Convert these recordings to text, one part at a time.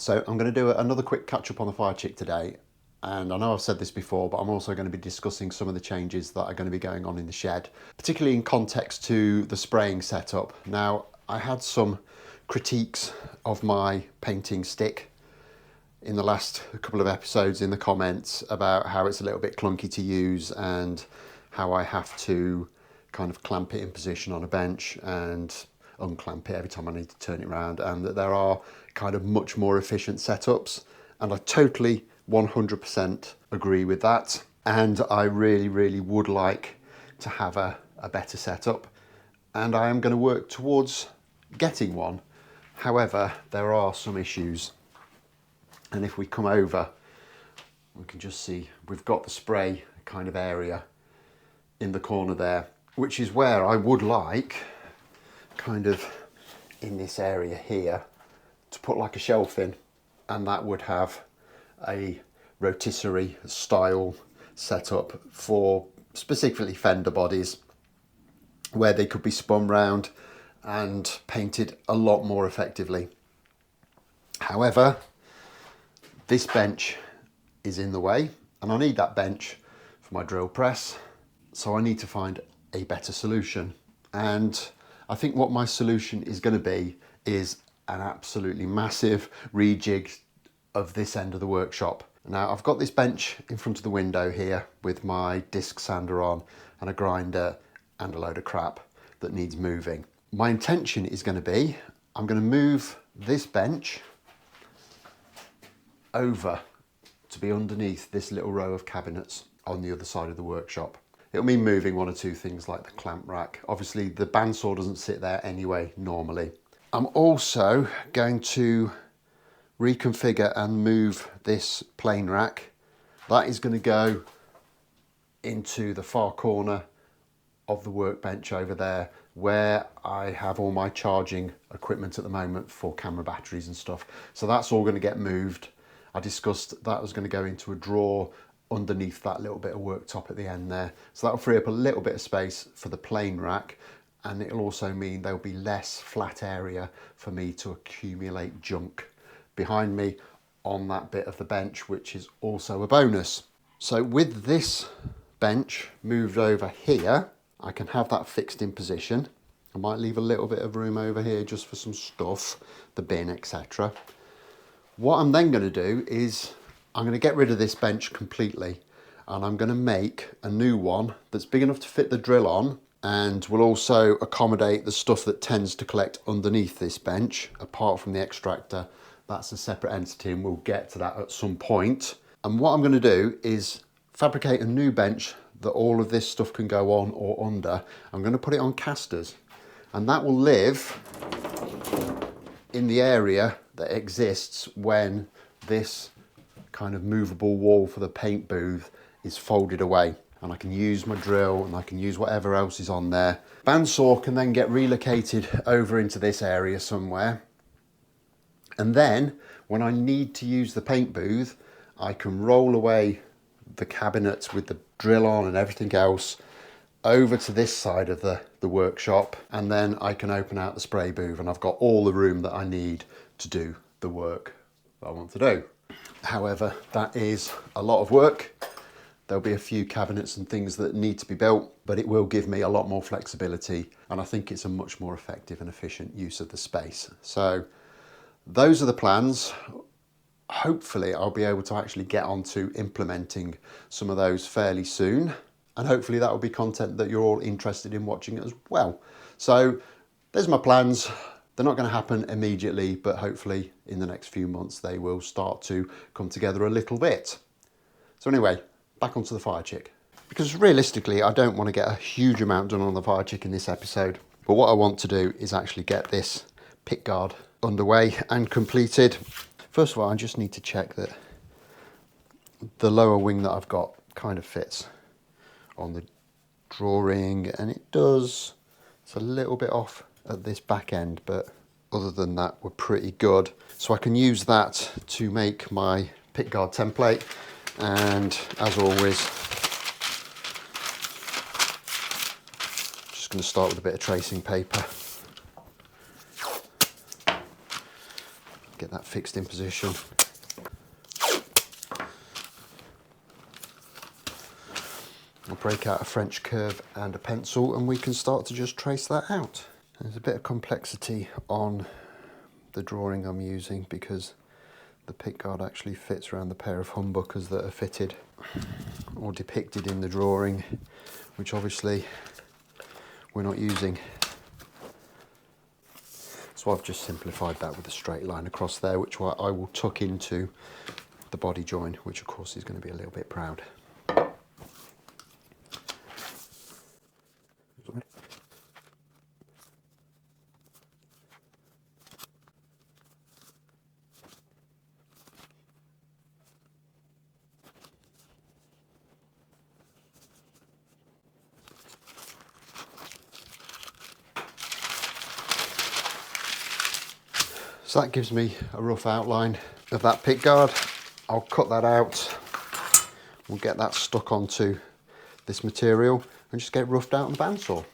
So I'm going to do another quick catch up on the Firechick today, and I know I've said this before, but I'm also going to be discussing some of the changes that are going to be going on in the shed, particularly in context to the spraying setup. Now, I had some critiques of my painting stick in the last couple of episodes in the comments about how it's a little bit clunky to use and how I have to kind of clamp it in position on a bench and unclamp it every time I need to turn it around, and that there are kind of much more efficient setups, and I totally 100% agree with that, and I really would like to have a better setup, and I am going to work towards getting one. However, there are some issues, and if we come over we can just see we've got the spray kind of area in the corner there, which is where I would like, kind of in this area here, to put like a shelf in, and that would have a rotisserie style setup for specifically fender bodies, where they could be spun round and painted a lot more effectively. However, this bench is in the way, and I need that bench for my drill press, so I need to find a better solution. And I think what my solution is going to be is an absolutely massive rejig of this end of the workshop. Now, I've got this bench in front of the window here with my disc sander on and a grinder and a load of crap that needs moving. My intention is going to be, I'm going to move this bench over to be underneath this little row of cabinets on the other side of the workshop. It'll mean moving one or two things like the clamp rack. Obviously the bandsaw doesn't sit there anyway normally. I'm also going to reconfigure and move this plane rack. That is going to go into the far corner of the workbench over there, where I have all my charging equipment at the moment for camera batteries and stuff. So that's all going to get moved. I discussed that was going to go into a drawer underneath that little bit of worktop at the end there. So that'll free up a little bit of space for the plane rack, and it'll also mean there'll be less flat area for me to accumulate junk behind me on that bit of the bench, which is also a bonus. So with this bench moved over here, I can have that fixed in position. I might leave a little bit of room over here just for some stuff, the bin, etc. What I'm then going to do is I'm going to get rid of this bench completely, and I'm going to make a new one that's big enough to fit the drill on and will also accommodate the stuff that tends to collect underneath this bench, apart from the extractor. That's a separate entity, and we'll get to that at some point. And what I'm going to do is fabricate a new bench that all of this stuff can go on or under. I'm going to put it on casters, and that will live in the area that exists when this kind of movable wall for the paint booth is folded away, and I can use my drill and I can use whatever else is on there. Bandsaw can then get relocated over into this area somewhere, and then when I need to use the paint booth, I can roll away the cabinets with the drill on and everything else over to this side of the workshop, and then I can open out the spray booth, and I've got all the room that I need to do the work that I want to do. However, that is a lot of work. There'll be a few cabinets and things that need to be built, but it will give me a lot more flexibility, and I think it's a much more effective and efficient use of the space. So those are the plans. Hopefully I'll be able to actually get on to implementing some of those fairly soon, and hopefully that will be content that you're all interested in watching as well. So there's my plans. They're not going to happen immediately, but hopefully in the next few months they will start to come together a little bit. So anyway, back onto the Firechick. Because realistically, I don't want to get a huge amount done on the Firechick in this episode, but what I want to do is actually get this pickguard underway and completed. First of all, I just need to check that the lower wing that I've got kind of fits on the drawing, and it does. It's a little bit off at this back end, but other than that we're pretty good. So I can use that to make my pickguard template, and as always just going to start with a bit of tracing paper. Get that fixed in position. I'll break out a French curve and a pencil and we can start to just trace that out. There's a bit of complexity on the drawing I'm using because the pickguard actually fits around the pair of humbuckers that are fitted or depicted in the drawing, which obviously we're not using. So I've just simplified that with a straight line across there, which I will tuck into the body joint, which of course is going to be a little bit proud. So that gives me a rough outline of that pickguard. I'll cut that out. We'll get that stuck onto this material and just get it roughed out on the bandsaw.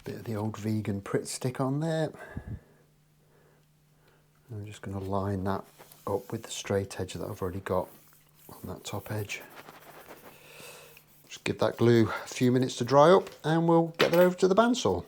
Bit of the old vegan Pritt stick on there. I'm just going to line that up with the straight edge that I've already got on that top edge. Just give that glue a few minutes to dry up and we'll get that over to the bandsaw.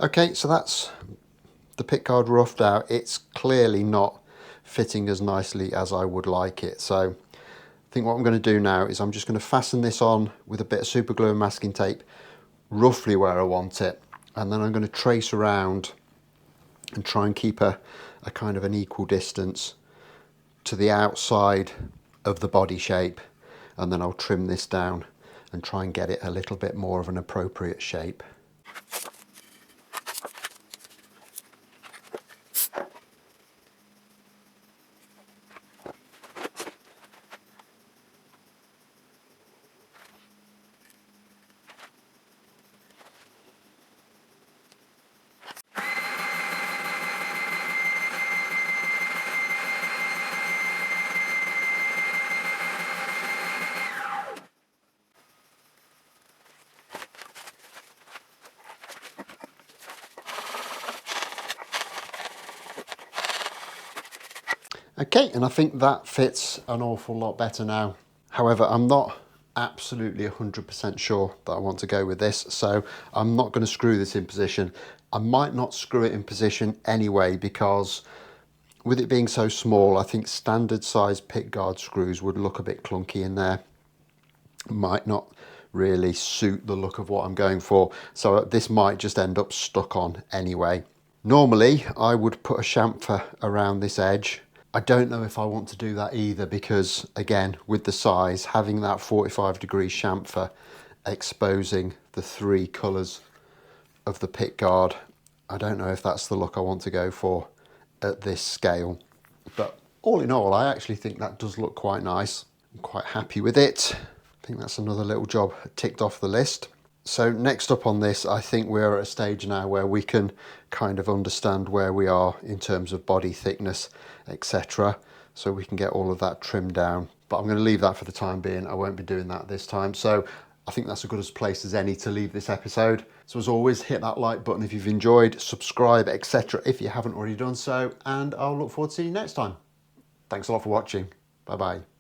Okay, so that's the pickguard roughed out. It's clearly not fitting as nicely as I would like it. So I think what I'm going to do now is I'm just going to fasten this on with a bit of super glue and masking tape roughly where I want it. And then I'm going to trace around and try and keep a kind of an equal distance to the outside of the body shape. And then I'll trim this down and try and get it a little bit more of an appropriate shape. Okay, and I think that fits an awful lot better now. However, I'm not absolutely 100% sure that I want to go with this, so I'm not going to screw this in position. I might not screw it in position anyway, because with it being so small, I think standard size pickguard screws would look a bit clunky in there. Might not really suit the look of what I'm going for, so this might just end up stuck on anyway. Normally, I would put a chamfer around this edge. I don't know if I want to do that either, because again, with the size, having that 45-degree chamfer exposing the three colours of the pickguard, I don't know if that's the look I want to go for at this scale. But all in all, I actually think that does look quite nice. I'm quite happy with it. I think that's another little job ticked off the list. So next up on this, I think we're at a stage now where we can kind of understand where we are in terms of body thickness, etc. So we can get all of that trimmed down. But I'm going to leave that for the time being. I won't be doing that this time. So I think that's as good a place as any to leave this episode. So as always, hit that like button if you've enjoyed, subscribe, etc. if you haven't already done so, and I'll look forward to seeing you next time. Thanks a lot for watching. Bye bye.